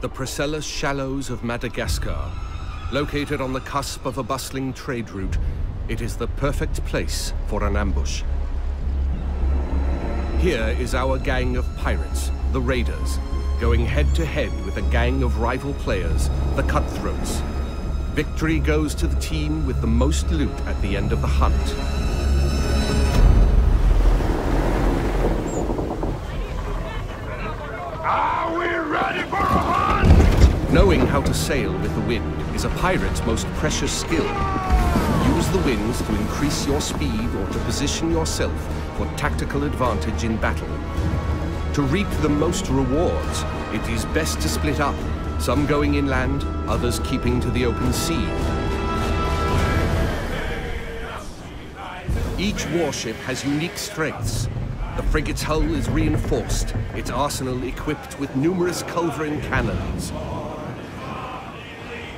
The Priscilla Shallows of Madagascar. Located on the cusp of a bustling trade route, it is the perfect place for an ambush. Here is our gang of pirates, the Raiders, going head-to-head with a gang of rival players, the Cutthroats. Victory goes to the team with the most loot at the end of the hunt. Are we ready for a hunt? Knowing how to sail with the wind is a pirate's most precious skill. Use the winds to increase your speed or to position yourself for tactical advantage in battle. To reap the most rewards, it is best to split up, some going inland, others keeping to the open sea. Each warship has unique strengths. The frigate's hull is reinforced, its arsenal equipped with numerous culverin cannons.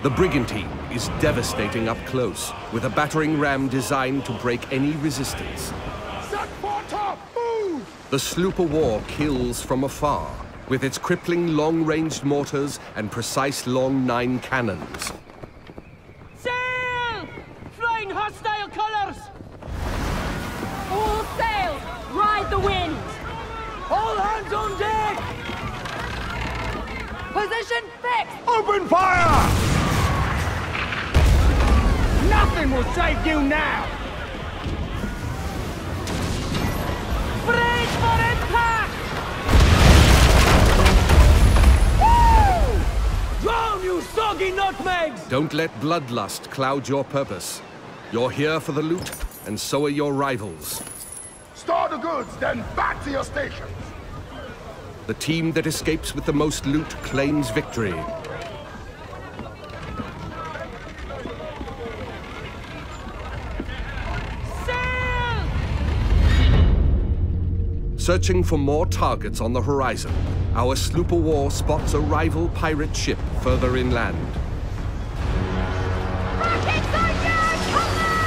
The brigantine is devastating up close, with a battering ram designed to break any resistance. Set for top! Move! The sloop of war kills from afar, with its crippling long-ranged mortars and precise long 9 cannons. Sail! Flying hostile colors! All sail! Ride the wind! All hands on deck! Position fixed! Open fire! Nothing will save you now! Brace for impact! Woo! Drown, you soggy nutmegs! Don't let bloodlust cloud your purpose. You're here for the loot, and so are your rivals. Store the goods, then back to your stations. The team that escapes with the most loot claims victory. Sail! Searching for more targets on the horizon, our sloop of war spots a rival pirate ship further inland. Rocket soldiers, come on!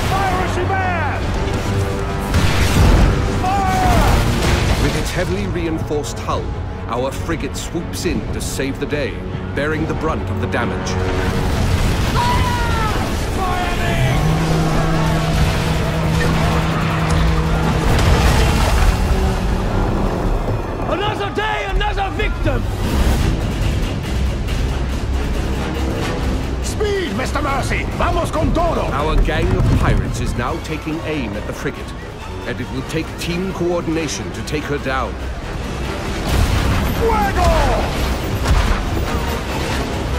Piracy man! Fire! With its heavily reinforced hull, our frigate swoops in to save the day, bearing the brunt of the damage. Fire me! Another day, another victim! Speed, Mr. Mercy! Vamos con todo! Our gang of pirates is now taking aim at the frigate, and it will take team coordination to take her down. Fuego!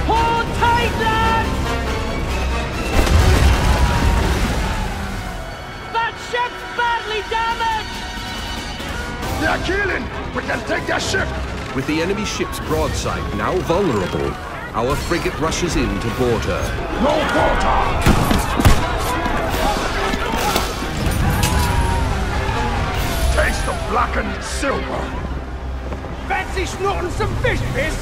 Hold tight, lads! That ship's badly damaged! They're killing! We can take their ship! With the enemy ship's broadside now vulnerable, our frigate rushes in to board her. No quarter! Taste of blackened silver! Fancy snorting some fish piss?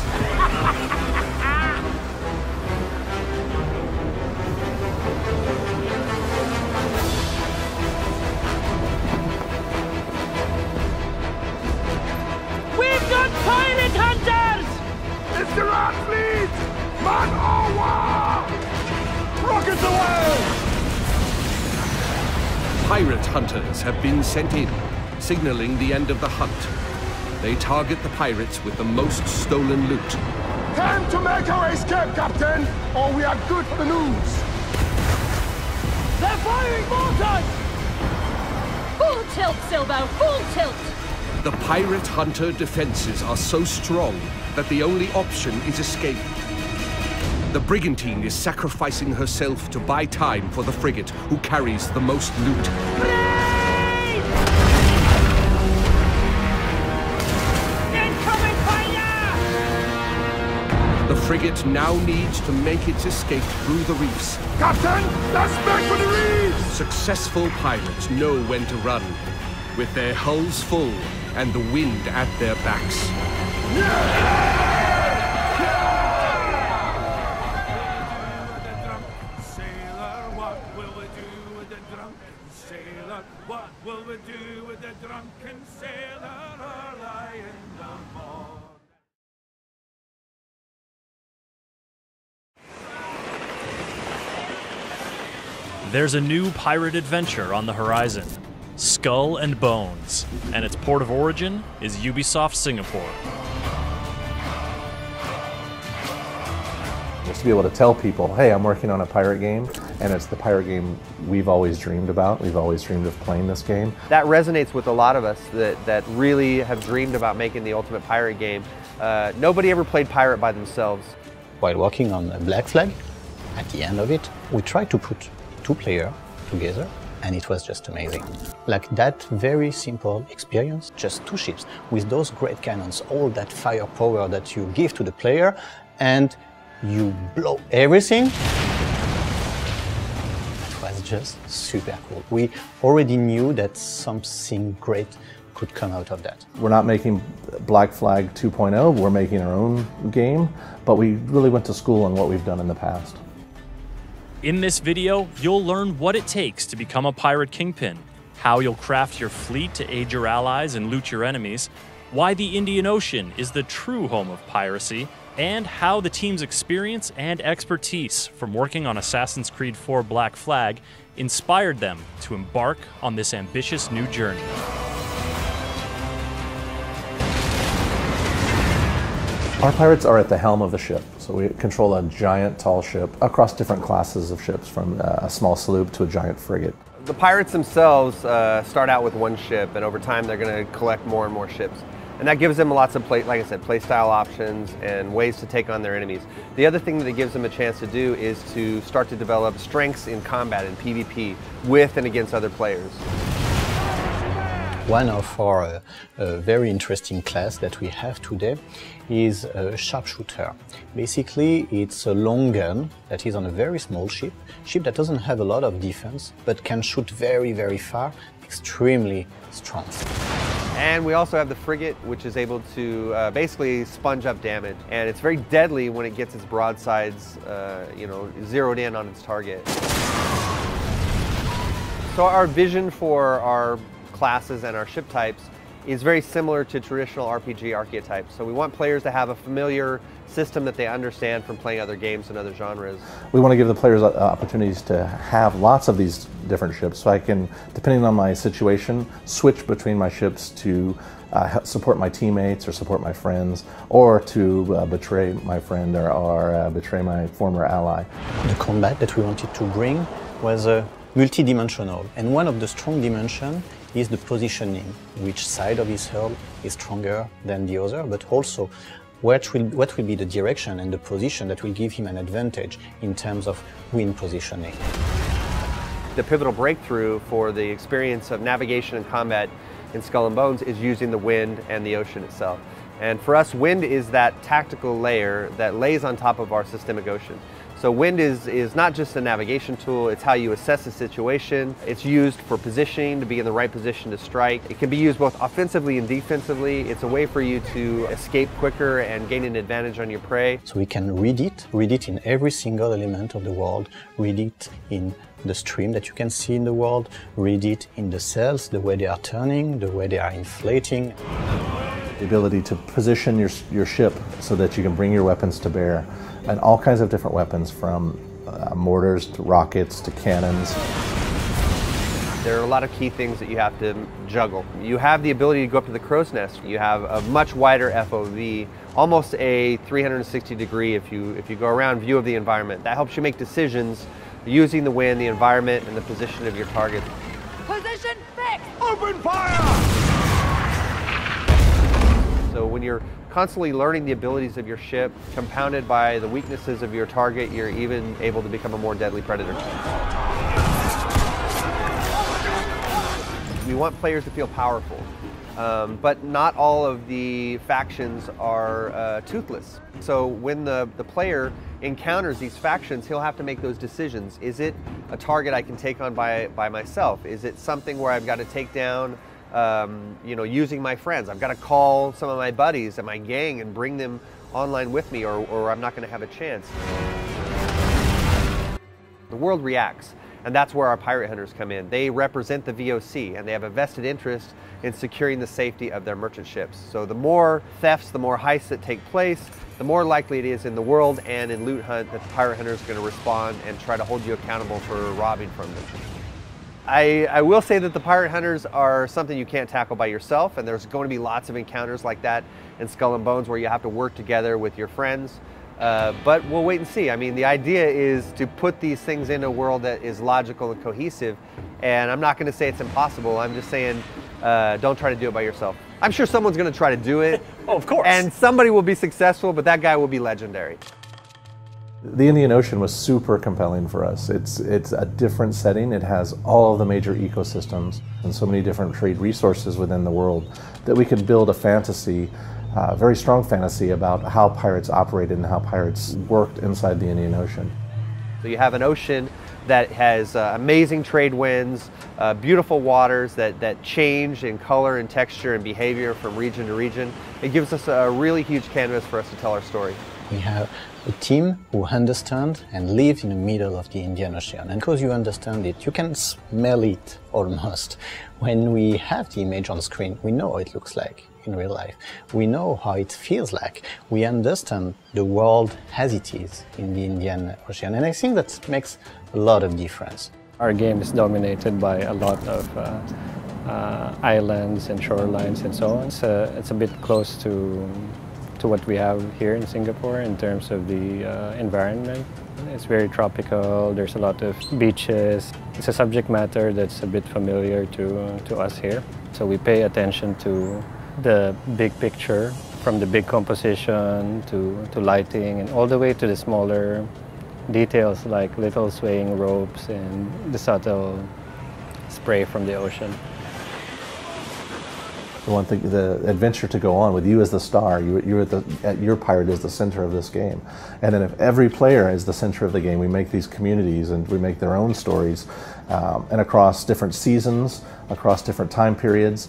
We've got pirate hunters! It's the rat fleet! Man over! Rockets away! Pirate hunters have been sent in, signaling the end of the hunt. They target the pirates with the most stolen loot. Time to make our escape, Captain, or we are good for the news! They're firing mortars! Full tilt, Silbo, full tilt! The pirate hunter defenses are so strong that the only option is escape. The brigantine is sacrificing herself to buy time for the frigate, who carries the most loot. Incoming fire! The frigate now needs to make its escape through the reefs. Captain, let's make for the reefs! Successful pirates know when to run, with their hulls full and the wind at their backs. Sailor, what will we do with the drunk? Sailor, what will we do with the drunk? There's a new pirate adventure on the horizon, Skull and Bones, and its port of origin is Ubisoft Singapore. Just to be able to tell people, hey, I'm working on a pirate game, and it's the pirate game we've always dreamed about. We've always dreamed of playing this game. That resonates with a lot of us that really have dreamed about making the ultimate pirate game. Nobody ever played pirate by themselves. While working on Black Flag, at the end of it, we tried to put two players together, and it was just amazing. Like that very simple experience, just two ships with those great cannons, all that firepower that you give to the player, and you blow everything. It was just super cool. We already knew that something great could come out of that. We're not making Black Flag 2.0, we're making our own game, but we really went to school on what we've done in the past. In this video, you'll learn what it takes to become a pirate kingpin, how you'll craft your fleet to aid your allies and loot your enemies, why the Indian Ocean is the true home of piracy, and how the team's experience and expertise from working on Assassin's Creed 4 Black Flag inspired them to embark on this ambitious new journey. Our pirates are at the helm of the ship, so we control a giant tall ship across different classes of ships, from a small sloop to a giant frigate. The pirates themselves start out with one ship, and over time they're going to collect more and more ships. And that gives them lots of, like I said, play style options and ways to take on their enemies. The other thing that it gives them a chance to do is to start to develop strengths in combat and PvP with and against other players. One of our very interesting class that we have today is a sharpshooter. Basically, it's a long gun that is on a very small ship that doesn't have a lot of defense, but can shoot very, very far, extremely strong. And we also have the frigate, which is able to basically sponge up damage. And it's very deadly when it gets its broadsides, zeroed in on its target. So our vision for our classes and our ship types is very similar to traditional RPG archetypes. So we want players to have a familiar system that they understand from playing other games and other genres. We want to give the players opportunities to have lots of these different ships, so I can, depending on my situation, switch between my ships to support my teammates or support my friends, or to betray my friend or betray my former ally. The combat that we wanted to bring was multi-dimensional, and one of the strong dimensions is the positioning. Which side of his hull is stronger than the other, but also what will be the direction and the position that will give him an advantage in terms of wind positioning. The pivotal breakthrough for the experience of navigation and combat in Skull and Bones is using the wind and the ocean itself. And for us, wind is that tactical layer that lays on top of our systemic ocean. So wind is not just a navigation tool, it's how you assess the situation. It's used for positioning, to be in the right position to strike. It can be used both offensively and defensively. It's a way for you to escape quicker and gain an advantage on your prey. So we can read it in every single element of the world, read it in the stream that you can see in the world, read it in the sails, the way they are turning, the way they are inflating. The ability to position your ship so that you can bring your weapons to bear, and all kinds of different weapons, from mortars to rockets to cannons. There are a lot of key things that you have to juggle. You have the ability to go up to the crow's nest. You have a much wider FOV, almost a 360 degree if you go around view of the environment. That helps you make decisions using the wind, the environment, and the position of your target. Position fixed! Open fire! So when you're constantly learning the abilities of your ship, compounded by the weaknesses of your target, you're even able to become a more deadly predator. We want players to feel powerful, but not all of the factions are toothless. So when the player encounters these factions, he'll have to make those decisions. Is it a target I can take on by myself? Is it something where I've got to take down using my friends? I've got to call some of my buddies and my gang and bring them online with me, or I'm not going to have a chance. The world reacts, and that's where our pirate hunters come in. They represent the VOC, and they have a vested interest in securing the safety of their merchant ships. So the more thefts, the more heists that take place, the more likely it is in the world and in Loot Hunt that the pirate hunter is going to respond and try to hold you accountable for robbing from them. I will say that the pirate hunters are something you can't tackle by yourself, and there's going to be lots of encounters like that in Skull and Bones where you have to work together with your friends. But we'll wait and see. I mean, the idea is to put these things in a world that is logical and cohesive, and I'm not going to say it's impossible. I'm just saying don't try to do it by yourself. I'm sure someone's going to try to do it. Oh, of course. And somebody will be successful, but that guy will be legendary. The Indian Ocean was super compelling for us. It's a different setting. It has all of the major ecosystems and so many different trade resources within the world that we could build a fantasy, very strong fantasy about how pirates operated and how pirates worked inside the Indian Ocean. So you have an ocean that has amazing trade winds, beautiful waters that change in color and texture and behavior from region to region. It gives us a really huge canvas for us to tell our story. We have a team who understands and lives in the middle of the Indian Ocean. And because you understand it, you can smell it almost. When we have the image on screen, we know how it looks like in real life. We know how it feels like. We understand the world as it is in the Indian Ocean. And I think that makes a lot of difference. Our game is dominated by a lot of islands and shorelines and so on. It's a bit close to what we have here in Singapore in terms of the environment. It's very tropical, there's a lot of beaches. It's a subject matter that's a bit familiar to us here. So we pay attention to the big picture, from the big composition to lighting, and all the way to the smaller details like little swaying ropes and the subtle spray from the ocean. The one thing, the adventure to go on with you as the star, your pirate is the center of this game. And then if every player is the center of the game, we make these communities and we make their own stories. And across different seasons, across different time periods,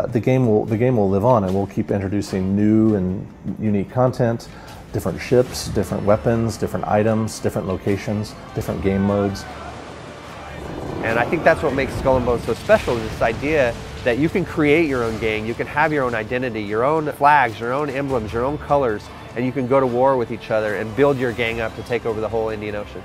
the game will live on, and we'll keep introducing new and unique content, different ships, different weapons, different items, different locations, different game modes. And I think that's what makes Skull and Bones so special, is this idea that you can create your own gang, you can have your own identity, your own flags, your own emblems, your own colors, and you can go to war with each other and build your gang up to take over the whole Indian Ocean.